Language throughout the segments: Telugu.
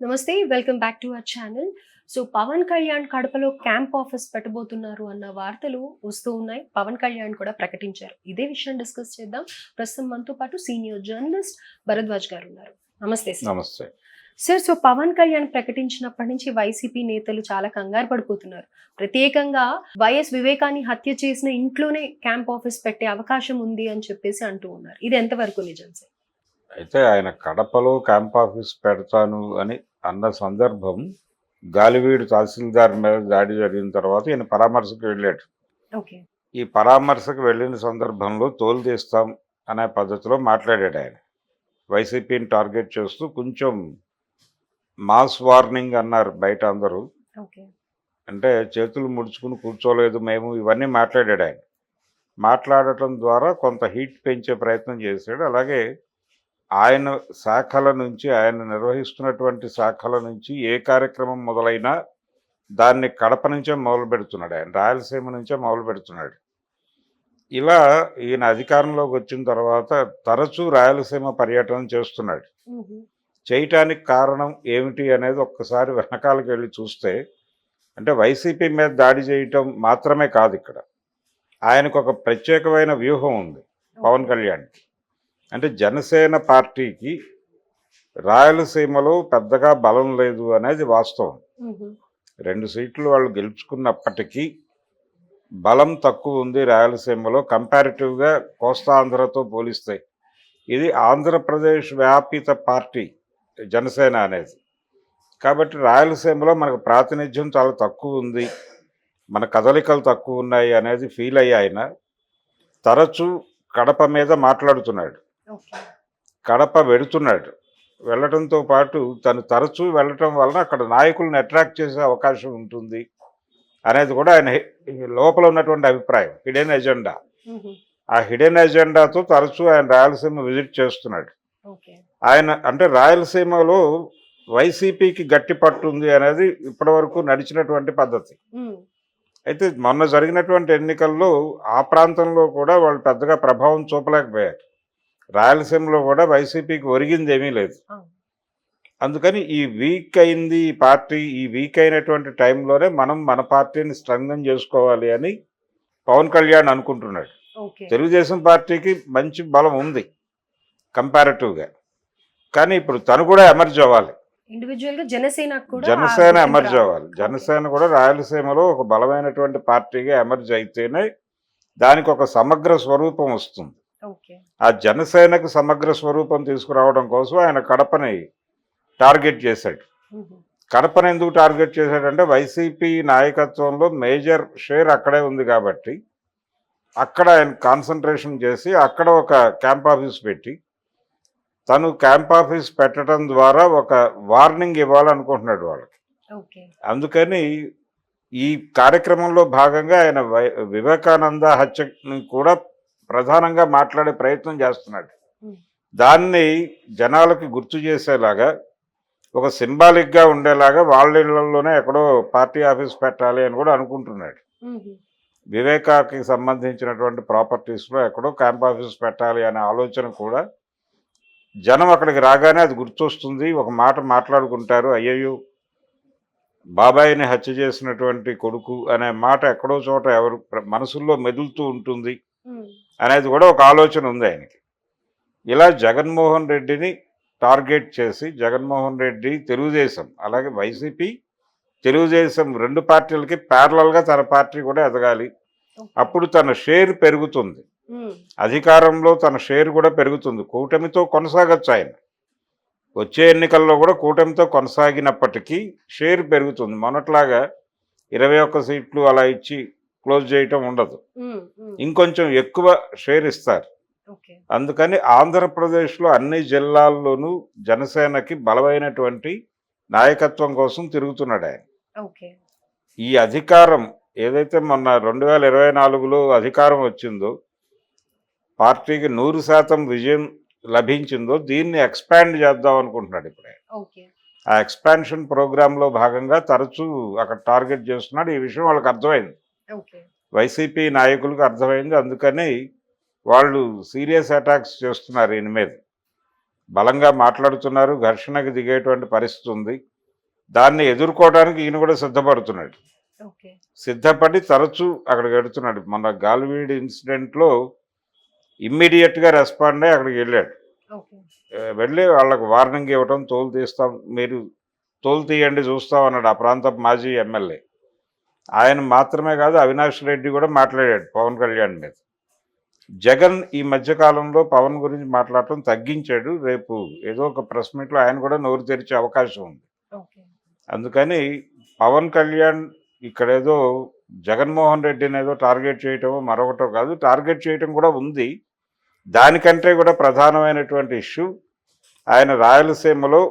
నమస్తే. Welcome back to our channel. So, Pawan Kalyan కడపలో క్యాంప్ ఆఫీస్ పెట్టబోతున్నారు అన్న వార్తలు వస్తూ ఉన్నాయి. పవన్ కళ్యాణ్ కూడా ప్రకటించారు. ఇదే విషయం డిస్కస్ చేద్దాం. ప్రస్తుతం మనతో పాటు సీనియర్ జర్నలిస్ట్ భరద్వాజ్ గారు ఉన్నారు. నమస్తే సార్. నమస్తే. సార్, సో పవన్ కళ్యాణ్ ప్రకటించినప్పటి నుంచి వైసీపీ నేతలు చాలా కంగారు పడిపోతున్నారు. ప్రత్యేకంగా వైఎస్ వివేకాన్ని హత్య చేసిన ఇంట్లోనే క్యాంప్ ఆఫీస్ పెట్టే అవకాశం ఉంది అని చెప్పేసి అంటూ ఉన్నారు. ఇది ఎంతవరకు నిజం సార్? అయితే ఆయన కడపలో క్యాంప్ ఆఫీస్ పెడతాను అని అన్న సందర్భం గాలివీడు తహసీల్దార్ మీద దాడి జరిగిన తర్వాత ఈయన పరామర్శకు వెళ్ళాడు. ఓకే. ఈ పరామర్శకు వెళ్ళిన సందర్భంలో తోలు తీస్తాం అనే పద్ధతిలో మాట్లాడాడు ఆయన. వైసీపీని టార్గెట్ చేస్తూ కొంచెం మాస్ వార్నింగ్ అన్నారు బయట అందరూ. ఓకే. అంటే చేతులు ముడుచుకుని కూర్చోలేదు మేము, ఇవన్నీ మాట్లాడాడు ఆయన. మాట్లాడటం ద్వారా కొంత హీట్ పెంచే ప్రయత్నం చేశాడు. అలాగే ఆయన శాఖల నుంచి, ఆయన నిర్వహిస్తున్నటువంటి శాఖల నుంచి ఏ కార్యక్రమం మొదలైనా దాన్ని కడప నుంచే మొదలు పెడుతున్నాడు ఆయన, రాయలసీమ నుంచే మొదలు పెడుతున్నాడు. ఇలా ఈయన అధికారంలోకి వచ్చిన తర్వాత తరచూ రాయలసీమ పర్యటన చేస్తున్నాడు. చేయటానికి కారణం ఏమిటి అనేది ఒక్కసారి వెనకాలకి వెళ్ళి చూస్తే, అంటే వైసీపీ మీద దాడి చేయటం మాత్రమే కాదు, ఇక్కడ ఆయనకు ఒక ప్రత్యేకమైన వ్యూహం ఉంది పవన్ కళ్యాణ్కి. అంటే జనసేన పార్టీకి రాయలసీమలో పెద్దగా బలం లేదు అనేది వాస్తవం. 2 సీట్లు వాళ్ళు గెలుచుకున్నప్పటికీ బలం తక్కువ ఉంది రాయలసీమలో కంపారిటివ్గా కోస్తాంధ్రతో పోలిస్తే. ఇది ఆంధ్రప్రదేశ్ వ్యాపిత పార్టీ జనసేన అనేది. కాబట్టి రాయలసీమలో మనకు ప్రాతినిధ్యం చాలా తక్కువ ఉంది, మన కదలికలు తక్కువ ఉన్నాయి అనేది ఫీల్ అయ్యి ఆయన తరచూ కడప మీద మాట్లాడుతున్నాడు, కడప వెడుతున్నాడు. వెళ్ళటంతో పాటు తను తరచూ వెళ్ళటం వలన అక్కడ నాయకులను అట్రాక్ట్ చేసే అవకాశం ఉంటుంది అనేది కూడా ఆయన లోపల ఉన్నటువంటి అభిప్రాయం, హిడెన్ ఎజెండా. ఆ హిడెన్ ఎజెండాతో తరచూ ఆయన రాయలసీమ విజిట్ చేస్తున్నాడు. ఆయన అంటే రాయలసీమలో వైసీపీకి గట్టి పట్టు ఉంది అనేది ఇప్పటివరకు నడిచినటువంటి పద్ధతి. అయితే మొన్న జరిగినటువంటి ఎన్నికల్లో ఆ ప్రాంతంలో కూడా వాళ్ళు పెద్దగా ప్రభావం చూపలేకపోయారు. రాయలసీమలో కూడా వైసీపీకి ఒరిగింది ఏమీ లేదు. అందుకని ఈ వీక్ అయింది ఈ పార్టీ, ఈ వీక్ అయినటువంటి టైంలోనే మనం మన పార్టీని స్ట్రెంగ్థెన్ చేసుకోవాలి అని పవన్ కళ్యాణ్ అనుకుంటున్నాడు. తెలుగుదేశం పార్టీకి మంచి బలం ఉంది కంపారిటివ్గా, కానీ ఇప్పుడు తను కూడా ఎమర్జ్ అవ్వాలి, జనసేన ఎమర్జ్ అవ్వాలి. జనసేన కూడా రాయలసీమలో ఒక బలమైనటువంటి పార్టీగా ఎమర్జ్ అయితేనే దానికి ఒక సమగ్ర స్వరూపం వస్తుంది. ఆ జనసేనకు సమగ్ర స్వరూపం తీసుకురావడం కోసం ఆయన కడపని టార్గెట్ చేశాడు. కడపను ఎందుకు టార్గెట్ చేశాడంటే వైసీపీ నాయకత్వంలో మేజర్ షేర్ అక్కడే ఉంది కాబట్టి అక్కడ ఆయన కాన్సన్ట్రేషన్ చేసి అక్కడ ఒక క్యాంప్ ఆఫీస్ పెట్టి తను క్యాంప్ ఆఫీస్ పెట్టడం ద్వారా ఒక వార్నింగ్ ఇవ్వాలనుకుంటున్నాడు వాళ్ళకి. అందుకని ఈ కార్యక్రమంలో భాగంగా ఆయన వివేకానంద హత్యని కూడా ప్రధానంగా మాట్లాడే ప్రయత్నం చేస్తున్నాడు. దాన్ని జనాలకి గుర్తు చేసేలాగా, ఒక సింబాలిక్గా ఉండేలాగా వాళ్ళ ఇళ్లలోనే ఎక్కడో పార్టీ ఆఫీస్ పెట్టాలి అని కూడా అనుకుంటున్నాడు. వివేకాకి సంబంధించినటువంటి ప్రాపర్టీస్లో ఎక్కడో క్యాంప్ ఆఫీస్ పెట్టాలి అనే ఆలోచన కూడా జనం అక్కడికి రాగానే అది గుర్తొస్తుంది. ఒక మాట మాట్లాడుకుంటారు, అయ్యయ్యో బాబాయిని హత్య చేసినటువంటి కొడుకు అనే మాట ఎక్కడో చోట ఎవరు మనసుల్లో మెదులుతూ ఉంటుంది అనేది కూడా ఒక ఆలోచన ఉంది ఆయనకి. ఇలా జగన్మోహన్ రెడ్డిని టార్గెట్ చేసి, జగన్మోహన్ రెడ్డి తెలుగుదేశం అలాగే వైసీపీ తెలుగుదేశం 2 పార్టీలకి ప్యారలల్గా తన పార్టీ కూడా ఎదగాలి, అప్పుడు తన షేర్ పెరుగుతుంది, అధికారంలో తన షేర్ కూడా పెరుగుతుంది. కూటమితో కొనసాగచ్చు ఆయన, వచ్చే ఎన్నికల్లో కూడా కూటమితో కొనసాగినప్పటికీ షేర్ పెరుగుతుంది. మొన్నట్లాగా 21 సీట్లు అలా ఇచ్చి క్లోజ్ చేయటం ఉండదు, ఇంకొంచెం ఎక్కువ షేర్ ఇస్తారు. అందుకని ఆంధ్రప్రదేశ్లో అన్ని జిల్లాల్లోనూ జనసేనకి బలమైనటువంటి నాయకత్వం కోసం తిరుగుతున్నాడు ఆయన. ఈ అధికారం ఏదైతే మొన్న 2024లో అధికారం వచ్చిందో, పార్టీకి 100% విజయం లభించిందో, దీన్ని ఎక్స్పాండ్ చేద్దాం అనుకుంటున్నాడు ఇప్పుడు ఆయన. ఆ ఎక్స్పాన్షన్ ప్రోగ్రాంలో భాగంగా తరచూ అక్కడ టార్గెట్ చేస్తున్నాడు. ఈ విషయం వాళ్ళకి అర్థమైంది, వైసీపీ నాయకులకు అర్థమైంది. అందుకని వాళ్ళు సీరియస్ అటాక్స్ చేస్తున్నారు ఈయన మీద. బలంగా మాట్లాడుతున్నారు, ఘర్షణకు దిగేటువంటి పరిస్థితి ఉంది. దాన్ని ఎదుర్కోవడానికి ఈయన కూడా సిద్ధపడుతున్నాడు. ఓకే. సిద్ధపడి తరచూ అక్కడికి వెడుతున్నాడు. మన గాలివీడి ఇన్సిడెంట్లో ఇమ్మీడియట్గా రెస్పాండ్ అయ్యి అక్కడికి వెళ్ళాడు. ఓకే. వెళ్ళి వాళ్ళకు వార్నింగ్ ఇవ్వటం, తోలు తీస్తాం, మీరు తోలు తీయండి చూస్తాం అన్నాడు ఆ ప్రాంతపు మాజీ ఎమ్మెల్యే. ఆయన మాత్రమే కాదు, అవినాష్ రెడ్డి కూడా మాట్లాడాడు పవన్ కళ్యాణ్ మీద. జగన్ ఈ మధ్యకాలంలో పవన్ గురించి మాట్లాడటం తగ్గించాడు. రేపు ఏదో ఒక ప్రెస్ మీట్లో ఆయన కూడా నోరు తెరిచే అవకాశం ఉంది. ఓకే. అందుకని పవన్ కళ్యాణ్ ఇక్కడేదో జగన్మోహన్ రెడ్డిని ఏదో టార్గెట్ చేయటమో మరొకటో కాదు, టార్గెట్ చేయటం కూడా ఉంది. దానికంటే కూడా ప్రధానమైనటువంటి ఇష్యూ, ఆయన రాయలసీమలో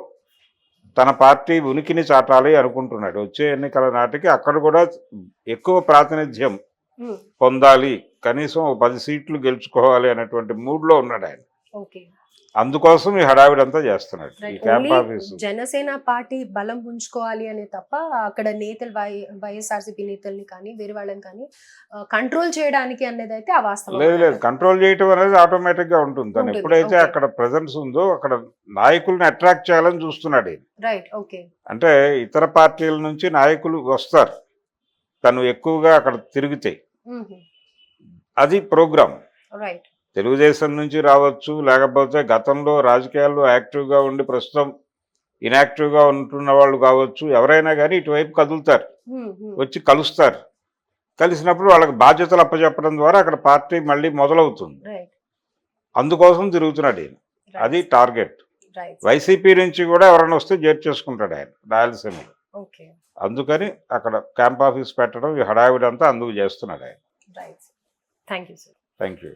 తన పార్టీ ఉనికిని చాటాలి అనుకుంటున్నాడు. వచ్చే ఎన్నికల నాటికి అక్కడ కూడా ఎక్కువ ప్రాతినిధ్యం ఉమ్. పొందాలి, కనీసం 10 సీట్లు గెలుచుకోవాలి అనేటువంటి మూడ్లో ఉన్నాడు ఆయన. ఓకే. అందుకోసం ఈ హడావిడంతా చేస్తున్నాడు ఈ right. Camp only office. Janasena party బలం పుంజుకోవాలి అనే తప్ప అక్కడ నేతలు వైఎస్ఆర్సీపీ నేతల్ని కానీ వేరే వాళ్ళని కానీ కంట్రోల్ చేయడానికి అనేది అయితే అవాస్తవం. లేదు, కంట్రోల్ చేయటం అనేది ఆటోమేటిక్గా ఉంటుంది. తను ఉంటుంది, ఎప్పుడైతే ఓకే. అక్కడ ప్రెజెన్స్ ఉందో అక్కడ నాయకుల్ని అట్రాక్ట్ చేయాలని చూస్తున్నాడు ఈయన. రైట్. ఓకే. అంటే ఇతర పార్టీల నుంచి నాయకులు వస్తారు తను ఎక్కువగా అక్కడ తిరిగితే. అది ప్రోగ్రామ్. రైట్. తెలుగుదేశం నుంచి రావచ్చు, లేకపోతే గతంలో రాజకీయాల్లో యాక్టివ్గా ఉండి ప్రస్తుతం ఇన్యాక్టివ్గా ఉంటున్న వాళ్ళు కావచ్చు, ఎవరైనా కానీ ఇటువైపు కదులుతారు, వచ్చి కలుస్తారు. కలిసినప్పుడు వాళ్ళకి బాధ్యతలు అప్పచెప్పడం ద్వారా అక్కడ పార్టీ మళ్ళీ మొదలవుతుంది. రైట్. అందుకోసం తిరుగుతున్నాడు ఈయన. అది టార్గెట్. రైట్. వైసీపీ నుంచి కూడా ఎవరైనా వస్తే చేర్చేసుకుంటాడు ఆయన రాయలసీమలో. ఓకే. అందుకని అక్కడ క్యాంప్ ఆఫీస్ పెట్టడం, ఈ హడావిడంతా అందుకు చేస్తున్నాడు ఆయన. Right. Thank you sir. Thank you.